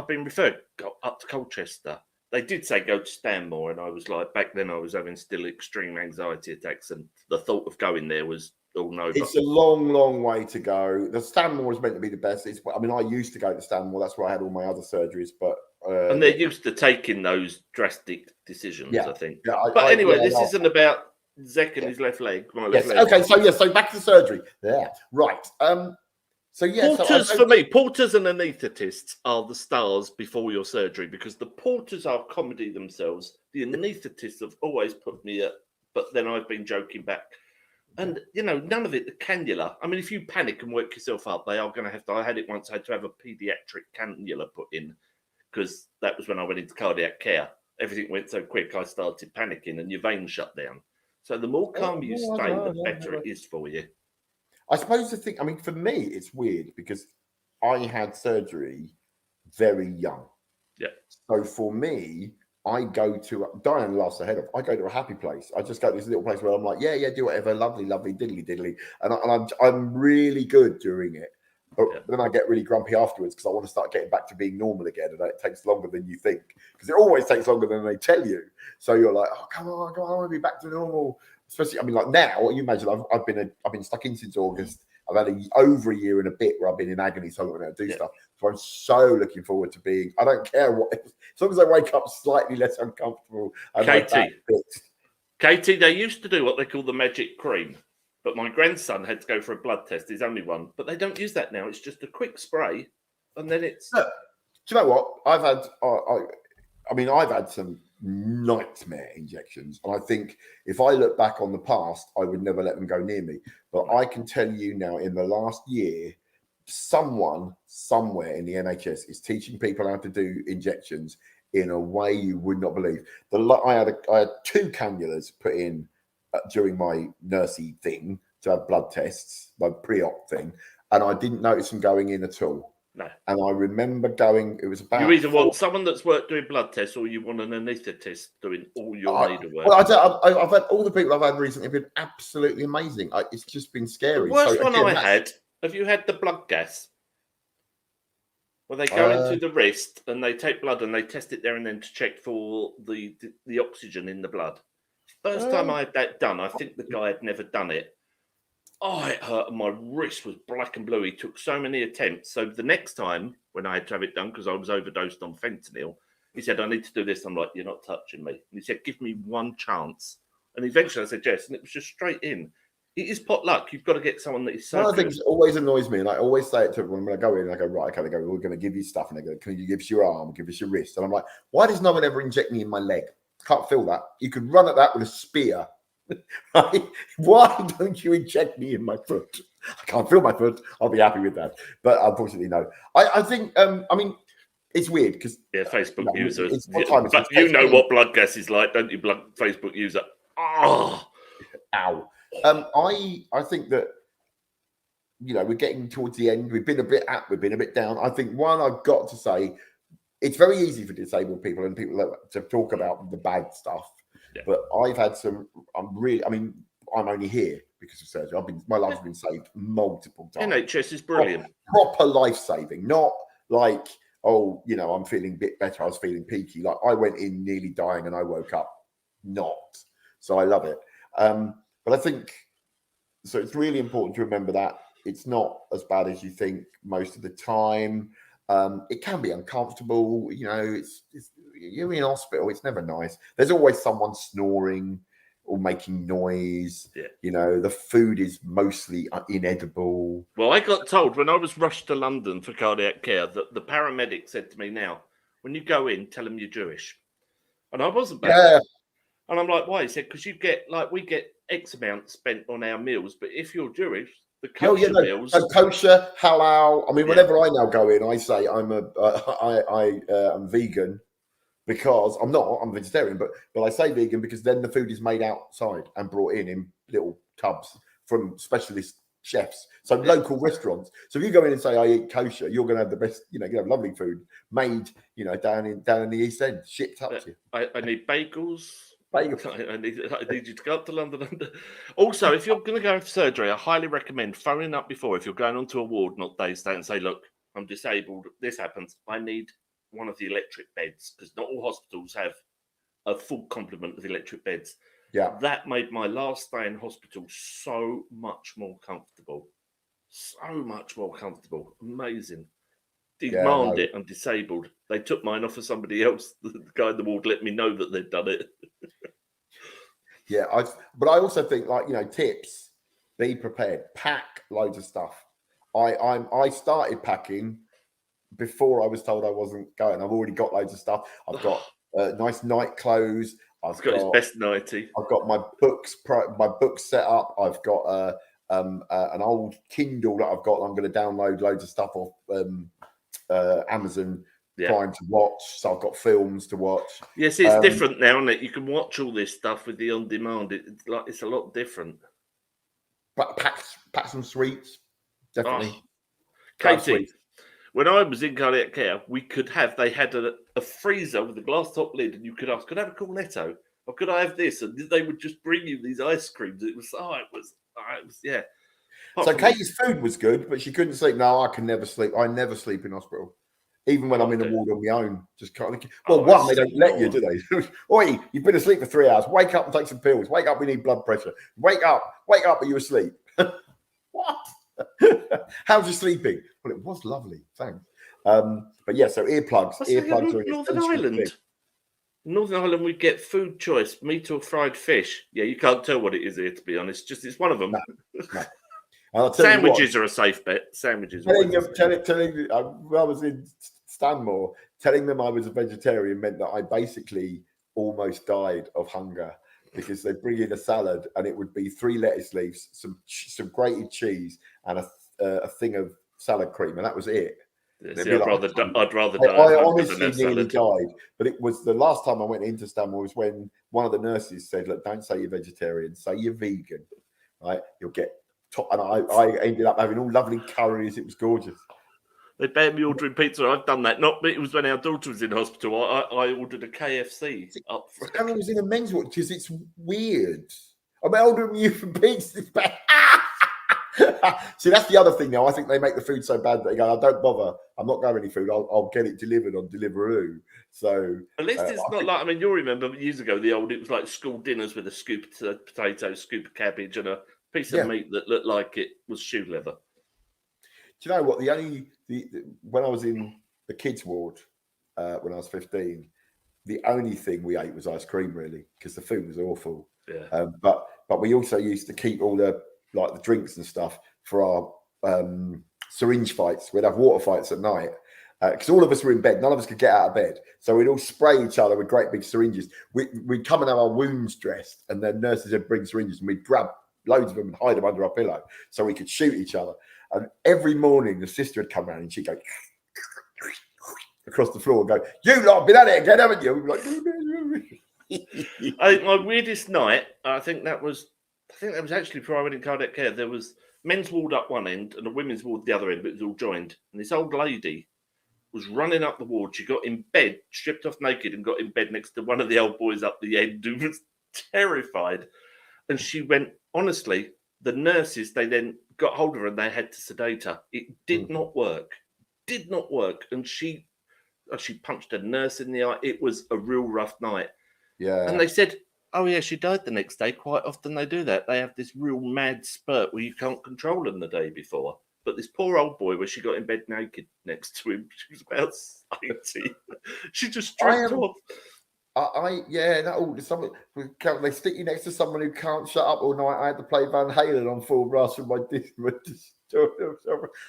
been referred up to Colchester. They did say go to Stanmore, and I was like, back then I was having still extreme anxiety attacks, and the thought of going there was, oh no. It's a long, long way to go. The Stanmore is meant to be the best. I used to go to Stanmore. That's where I had all my other surgeries, but and they're used to taking those drastic decisions, I think. Yeah, anyway, this isn't about Zec and his left leg. Leg. Okay, so back to surgery. Yeah, right. Porters for me, porters and anaesthetists are the stars before your surgery because the porters are comedy themselves. The anaesthetists have always put me at, but then I've been joking back. And, none of it, the cannula. I mean, if you panic and work yourself up, they are going to have to. I had it once, I had to have a paediatric cannula put in because that was when I went into cardiac care. Everything went so quick, I started panicking and your veins shut down. So the more calm you stay, the better it is for you. I suppose for me, it's weird because I had surgery very young. Yeah. So for me, I go to Diane laughs her head off. I go to a happy place. I just go to this little place where I'm like, yeah, do whatever, lovely, diddly, and I'm really good during it. But then I get really grumpy afterwards because I want to start getting back to being normal again, and it takes longer than you think because it always takes longer than they tell you. So you're like, oh come on, I want to be back to normal. Especially, like now, you imagine I've been stuck in since August. I've had over a year and a bit where I've been in agony, so I'm not going to do stuff. So I'm so looking forward to being. I don't care what, as long as I wake up slightly less uncomfortable. Katie, they used to do what they call the magic cream, but my grandson had to go for a blood test. His only one, but they don't use that now. It's just a quick spray, and then it's. Look, do you know what I've had? I've had some nightmare injections, and I think if I look back on the past, I would never let them go near me. But I can tell you now, in the last year, someone somewhere in the NHS is teaching people how to do injections in a way you would not believe. I had 2 cannulas put in during my nursey thing to have blood tests, my pre-op thing, and I didn't notice them going in at all. No. And I remember going, it was about... You either want someone that's worked doing blood tests or you want an anaesthetist doing all your needle work. Well, I've had all the people I've had recently have been absolutely amazing. It's just been scary. The worst one I had, have you had the blood gas? Well, they go into the wrist and they take blood and they test it there and then to check for the oxygen in the blood. First time I had that done, I think the guy had never done it. Oh, it hurt. My wrist was black and blue. He took so many attempts. So the next time when I had to have it done, because I was overdosed on fentanyl, he said, I need to do this. I'm like, you're not touching me. And he said, give me one chance. And eventually I said, yes. And it was just straight in. It is pot luck. You've got to get someone that is so One of the things that always annoys me, and I always say it to everyone when I go in, I go, right, okay, they go, we're going to give you stuff. And they go, can you give us your arm, give us your wrist? And I'm like, why does no one ever inject me in my leg? Can't feel that. You could run at that with a spear. Right? Why don't you inject me in my foot? I can't feel my foot. I'll be happy with that. But unfortunately, no. I think, it's weird because Facebook users. But you know what blood gas is like, don't you, Facebook user? Oh, ow. I think that we're getting towards the end. We've been a bit up, we've been a bit down. I think I've got to say, it's very easy for disabled people and people to talk about the bad stuff. Yeah. But I've had some. I'm only here because of surgery. My life's been saved multiple times. NHS is brilliant. Proper life saving, not like, oh, I'm feeling a bit better. I was feeling peaky. Like I went in nearly dying and I woke up not. So I love it. But I think so. It's really important to remember that it's not as bad as you think most of the time. It can be uncomfortable. It's you're in hospital. It's never nice. There's always someone snoring or making noise. Yeah. The food is mostly inedible. Well, I got told when I was rushed to London for cardiac care that the paramedic said to me, now, when you go in, tell them you're Jewish. And I wasn't bad. Yeah. And I'm like, why? He said, because we get X amount spent on our meals. But if you're Jewish, the kosher meals. So kosher, halal. I mean, whenever I now go in, I say I'm I'm vegan. Because I'm a vegetarian, but I say vegan because then the food is made outside and brought in little tubs from specialist chefs. So local restaurants. So if you go in and say I eat kosher, you're going to have the best. You're going to have lovely food made, down in the East End, shipped up to you. I need bagels. I need you to go up to London. Also, if you're going to go for surgery, I highly recommend phoning up before if you're going onto a ward, not day stay, and say, look, I'm disabled. This happens. I need one of the electric beds, because not all hospitals have a full complement of electric beds. Yeah. That made my last stay in hospital so much more comfortable. So much more comfortable. Amazing. Demand it. I'm disabled. They took mine off of somebody else. The guy in the ward let me know that they'd done it. Yeah. But I also think, tips, be prepared. Pack loads of stuff. I started packing before I was told I wasn't going. I've already got loads of stuff. I've got nice night clothes. I've got his best nightie. I've got my books set up. I've got an old Kindle that I've got. I'm going to download loads of stuff off Amazon Prime to watch. So I've got films to watch. Yes, it's different now, isn't it? You can watch all this stuff with the on demand. It's a lot different. But pack some sweets, definitely. Katie. When I was in cardiac care, they had a freezer with a glass top lid, and you could ask, could I have a cornetto? Or could I have this? And they would just bring you these ice creams. It was, yeah. So Katie's food was good, but she couldn't sleep. No, I can never sleep. I never sleep in hospital. Even when I'm in the ward on my own. Just can't. Well, they don't let you, do they? Oi, you've been asleep for 3 hours. Wake up and take some pills. Wake up, we need blood pressure. Wake up, are you asleep? What? How's your sleeping? Well, it was lovely, thanks. But yeah, so earplugs. Earplugs are Northern Ireland. Northern Ireland, we get food choice, meat or fried fish. Yeah, you can't tell what it is here, to be honest. It's one of them. No. Sandwiches are a safe bet. Sandwiches. I was in Stanmore, telling them I was a vegetarian meant that I basically almost died of hunger. Because they bring in a salad and it would be 3 lettuce leaves, some grated cheese, and a thing of salad cream, and that was it. See, I'd rather die. I honestly nearly died, but it was the last time I went into Stanmore was when one of the nurses said, "Look, don't say you're vegetarian, say you're vegan, right? You'll get top." And I ended up having all lovely curries. It was gorgeous. They banned me ordering pizza. I've done that. It was when our daughter was in hospital. I ordered a KFC up for. And I was in a men's ward because it's weird. I'm older than you for pizza. It's bad. See, that's the other thing now. I think they make the food so bad that they go, "I don't bother. I'm not going any food. I'll get it delivered on Deliveroo." So at least it's not like. I mean, you'll remember years ago it was like school dinners with a scoop of potatoes, scoop of cabbage, and a piece of meat that looked like it was shoe leather. Do you know what? When I was in the kids' ward when I was 15, the only thing we ate was ice cream, really, because the food was awful. Yeah. But we also used to keep all the drinks and stuff for our syringe fights. We'd have water fights at night because all of us were in bed. None of us could get out of bed, so we'd all spray each other with great big syringes. We'd come and have our wounds dressed, and then nurses would bring syringes, and we'd grab loads of them and hide them under our pillow so we could shoot each other. And every morning, the sister would come around and she'd go across the floor and go, "You lot have been at it again, haven't you?" We'd be like, I think my weirdest night, I think that was actually before I went in cardiac care. There was men's ward up one end and a women's ward the other end, but it was all joined. And this old lady was running up the ward. She got in bed, stripped off naked, and got in bed next to one of the old boys up the end who was terrified. And she went, honestly, the nurses, they then got hold of her and they had to sedate her. It did not work. Did not work. And she punched a nurse in the eye. It was a real rough night. Yeah. And they said, oh, yeah, she died the next day. Quite often they do that. They have this real mad spurt where you can't control them the day before. But this poor old boy, where she got in bed naked next to him, she was about 80. She just stripped off. They stick you next to someone who can't shut up all night. I had to play Van Halen on full blast with my disc.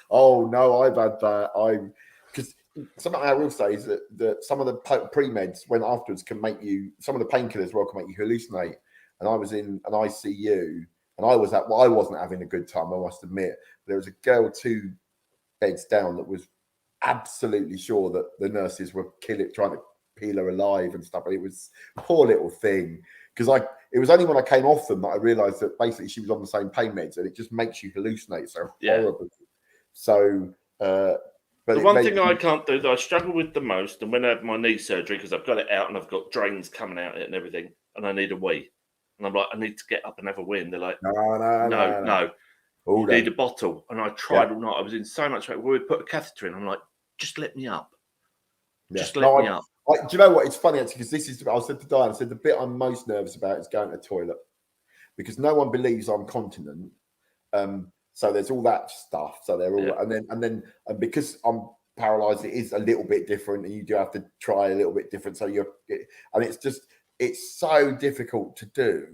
Oh no, I've had that. Because something I will say is that some of the pre-meds when afterwards can make you, some of the painkillers can make you hallucinate. And I was in an ICU and I wasn't having a good time, I must admit. There was a girl 2 beds down that was absolutely sure that the nurses were trying to peel her alive and stuff. And it was a poor little thing. Because it was only when I came off them that I realised that basically she was on the same pain meds and it just makes you hallucinate so horribly. So, but the one thing I can't do that I struggle with the most, and when I have my knee surgery, because I've got it out and I've got drains coming out of it and everything, and I need a wee. And I'm like, I need to get up and have a wee. And they're like, no. You need a bottle. And I tried all night. I was in so much pain. We put a catheter in. I'm like, just let me up. Just let me up. Do you know what? It's funny actually, because this is, I said to Diane, I said the bit I'm most nervous about is going to the toilet because no one believes I'm continent. So there's all that stuff. So they're all, and then because I'm paralyzed, it is a little bit different, and you do have to try a little bit different. So it's so difficult to do,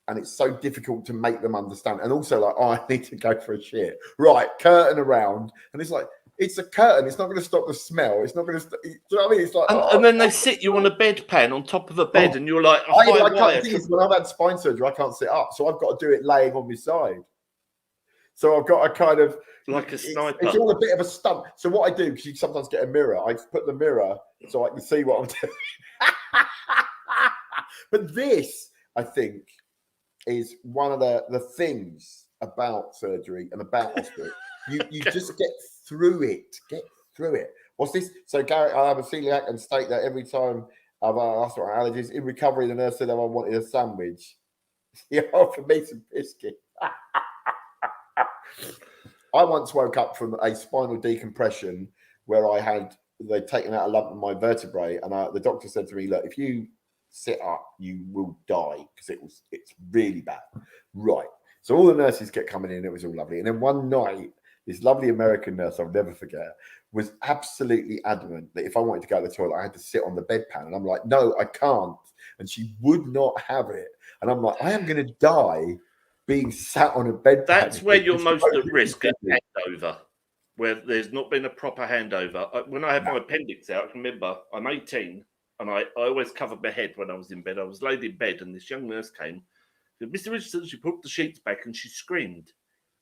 and it's so difficult to make them understand. And also, like, I need to go for a shit. Right, curtain around, and it's like, it's a curtain. It's not going to stop the smell. It's not going to. Do you know what I mean? It's like, and then they sit you on a bedpan on top of a bed, and you're like, I can't. The thing is, when I've had spine surgery, I can't sit up, so I've got to do it laying on my side. So I've got a kind of like a sniper. It's all a bit of a stunt. So what I do, because you sometimes get a mirror, I put the mirror so I can see what I'm doing. But this, I think, is one of the things about surgery and about hospital. You just get through it. Get through it. What's this? So Garrett, I have a celiac and state that every time I've asked for allergies. In recovery, the nurse said I wanted a sandwich. He offered me some biscuit. I once woke up from a spinal decompression where they'd taken out a lump of my vertebrae, and the doctor said to me, "Look, if you sit up, you will die because it's really bad." Right. So all the nurses kept coming in. It was all lovely. And then one night, this lovely American nurse, I'll never forget, was absolutely adamant that if I wanted to go to the toilet, I had to sit on the bedpan. And I'm like, no, I can't. And she would not have it. And I'm like, I am going to die being sat on a bedpan. That's where you're most at risk of handover, where there's not been a proper handover. When I had my appendix out, I can remember I'm 18 and I always covered my head when I was in bed. I was laid in bed and this young nurse came. Said, Mr. Richardson, she put the sheets back and she screamed.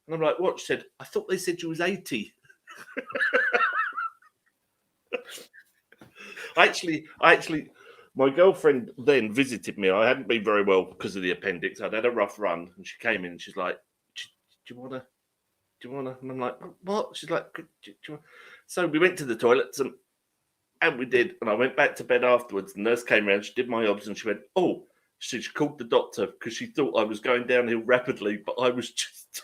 And I'm like, what? She said, I thought they said you was 80. Actually, my girlfriend then visited me. I hadn't been very well because of the appendix. I'd had a rough run, and she came in and she's like, "Do you wanna?" And I'm like, "What?" She's like, "Do you want?" So we went to the toilets and we did. And I went back to bed afterwards. The nurse came around. She did my obs, and she went, "Oh." She called the doctor because she thought I was going downhill rapidly, but I was just.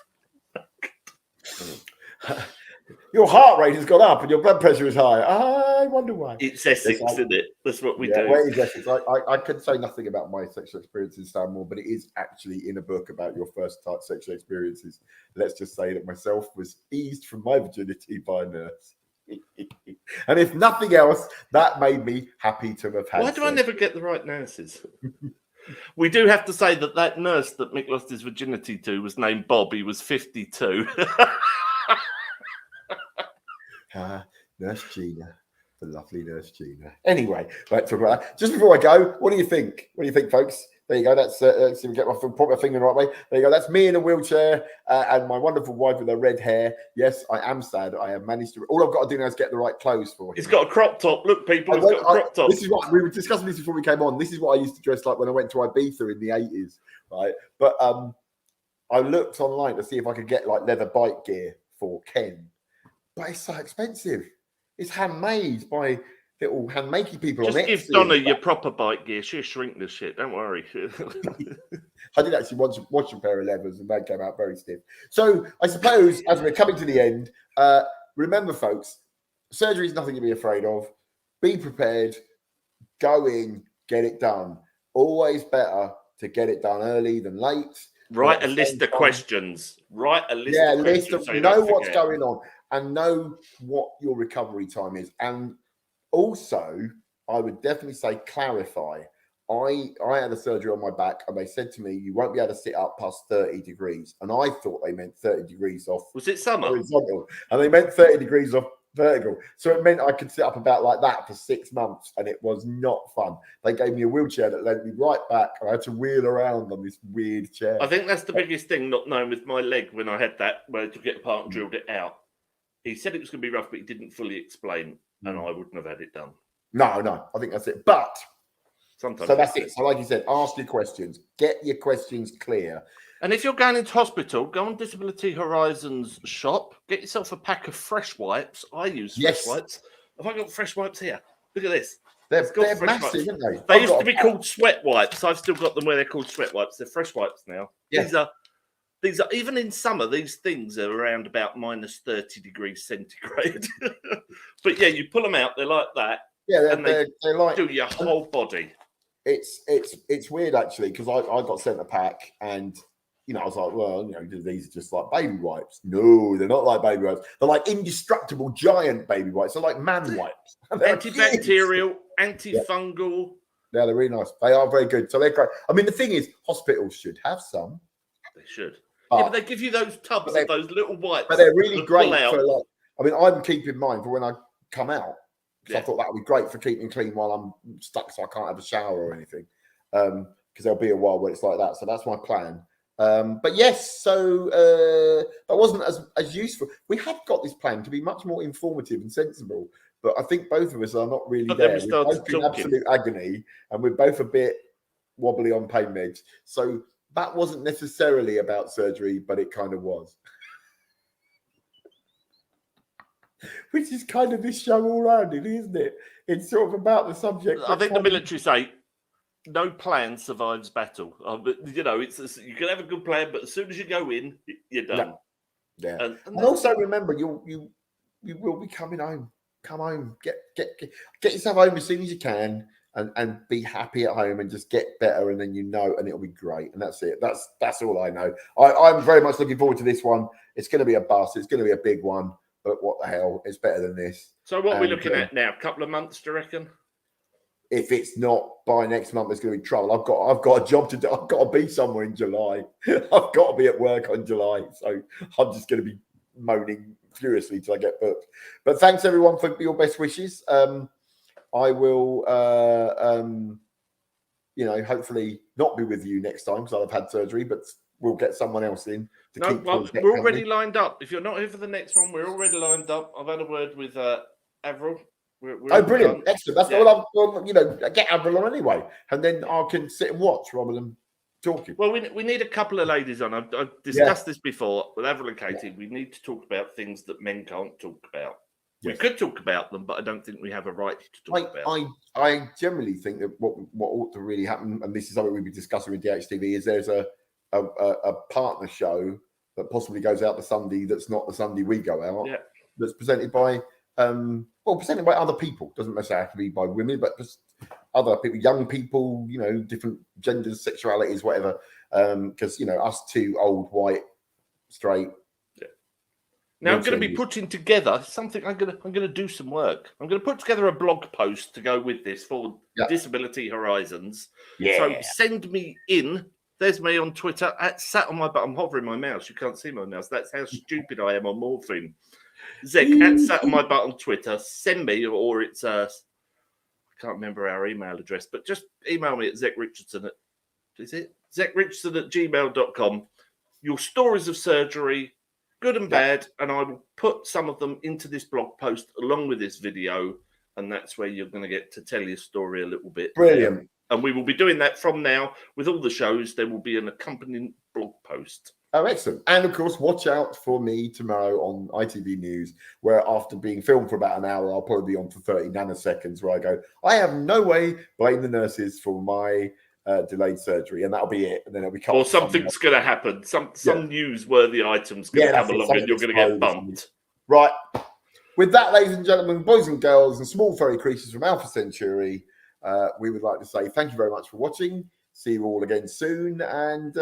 Your heart rate has gone up and your blood pressure is high. I wonder why. It's Essex, isn't it? That's what we do. Where is Essex? I can say nothing about my sexual experiences, Stanmore, but it is actually in a book about your first type sexual experiences. Let's just say that myself was eased from my virginity by a nurse. And if nothing else, that made me happy to have had. Why do I never get the right nurses? We do have to say that nurse that Mick lost his virginity to was named Bob. He was 52. Nurse Gina, the lovely Nurse Gina. Anyway, let's talk about that. Just before I go, what do you think? What do you think, folks? There you go. That's see if I can put my finger in the right way. There you go. That's me in a wheelchair and my wonderful wife with her red hair. Yes, I am sad. I have managed to. All I've got to do now is get the right clothes for him. He's got a crop top. Look, people, he's got a crop top. This is what we were discussing this before we came on. This is what I used to dress like when I went to Ibiza in the 80s, right? But I looked online to see if I could get like leather bike gear for Ken, but it's so expensive. It's handmade by little hand-makey people Just on give Etsy. Donna your proper bike gear. She'll shrink the shit. Don't worry. I did actually watch a pair of levers, and they came out very stiff. So I suppose as we're coming to the end, remember, folks, surgery is nothing to be afraid of. Be prepared. Go in, get it done. Always better to get it done early than late. Write a list of questions. Write a list of questions. So know what's going on and know what your recovery time is. And also, I would definitely say clarify. I had a surgery on my back, and they said to me, you won't be able to sit up past 30 degrees. And I thought they meant 30 degrees off. Was it summer? Horizontal. And they meant 30 degrees off vertical. So it meant I could sit up about like that for 6 months, and it was not fun. They gave me a wheelchair that led me right back, and I had to wheel around on this weird chair. I think that's the biggest thing not knowing with my leg when I had that, where I took it apart and drilled it out. He said it was going to be rough, but he didn't fully explain, and I wouldn't have had it done. No, I think that's it. But sometimes so that's it. So like you said, ask your questions. Get your questions clear. And if you're going into hospital, go on Disability Horizons shop. Get yourself a pack of fresh wipes. I use fresh wipes. Have I got fresh wipes here? Look at this. They're massive, aren't they? They used to be called sweat wipes. I've still got them where they're called sweat wipes. They're fresh wipes now. Yeah. These are even in summer, these things are around about minus 30 degrees centigrade. But yeah, you pull them out, they're like that. Yeah, they're like do your whole body. It's weird actually, because I got sent a pack, and I was like, well, these are just like baby wipes. No, they're not like baby wipes. They're like indestructible giant baby wipes. They're like man wipes. Antibacterial, antifungal. Yeah, they're really nice. They are very good. So they're great. I mean, the thing is, hospitals should have some. They should. But they give you those tubs of those little wipes. But they're really great for like, I mean, I'm keeping mine for when I come out. So I thought that would be great for keeping clean while I'm stuck, so I can't have a shower or anything. Because there'll be a while where it's like that. So that's my plan. But yes, so that wasn't as useful. We had got this plan to be much more informative and sensible, but I think both of us are not really there. We're both in absolute agony, and we're both a bit wobbly on pain meds. So that wasn't necessarily about surgery, but it kind of was. Which is kind of this show all rounded, isn't it? It's sort of about the subject. I think the military say no plan survives battle. It's you can have a good plan, but as soon as you go in, you're done. Yeah. And also remember, you will be coming home. Come home. Get yourself home as soon as you can, and be happy at home, and just get better, and then and it'll be great. And that's it. That's all I know. I'm very much looking forward to this one. It's going to be a bust. It's going to be a big one. But what the hell? It's better than this. So what are we looking at now? A couple of months, do you reckon? If it's not by next month, there's going to be trouble. I've got a job to do. I've got to be somewhere in July. I've got to be at work on July. So I'm just going to be moaning furiously till I get booked. But thanks everyone for your best wishes. I will, hopefully not be with you next time because I'll have had surgery, but we'll get someone else in. We're already lined up. If you're not here for the next one, we're already lined up. I've had a word with Avril. We're brilliant. Excellent. That's all I'm, get Avril on anyway. And then I can sit and watch rather than talking. Well, we need a couple of ladies on. I've discussed this before with Avril and Katie. Yeah. We need to talk about things that men can't talk about. Yes. We could talk about them, but I don't think we have a right to talk about. I generally think that what ought to really happen, and this is something we've been discussing with DHTV, is there's a partner show that possibly goes out the Sunday that's not the Sunday we go out. Yeah. That's presented by presented by other people. Doesn't necessarily have to be by women, but just other people, young people, different genders, sexualities, whatever. Because us two old white straight. Now I'm going to be putting together something. I'm going to do some work. I'm going to put together a blog post to go with this for Disability Horizons. Yeah. So send me in. There's me on Twitter @sat on my butt. I'm hovering my mouse. You can't see my mouse. That's how stupid I am on morphine. Zec @sat on my butt on Twitter. Send me, or it's I can't remember our email address, but just email me at ZecRichardson ZecRichardson@gmail.com. Your stories of surgery, good and bad, and I will put some of them into this blog post along with this video, and that's where you're going to get to tell your story a little bit. Brilliant. And we will be doing that from now with all the shows. There will be an accompanying blog post. host. Oh, excellent. And of course, watch out for me tomorrow on ITV News, where after being filmed for about an hour, I'll probably be on for 30 nanoseconds where I go, I have no way, blame the nurses for my delayed surgery. And that'll be it. And then it'll be cut. Or something's going to happen. Some newsworthy items going to come along and you're going to get bumped. Right. With that, ladies and gentlemen, boys and girls, and small furry creatures from Alpha Centauri, we would like to say thank you very much for watching. See you all again soon. And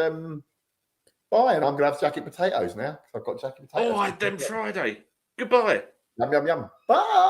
bye. And I'm going to have jacket potatoes now. I've got jacket potatoes. Oh, I had them Friday. Goodbye. Yum, yum, yum. Bye.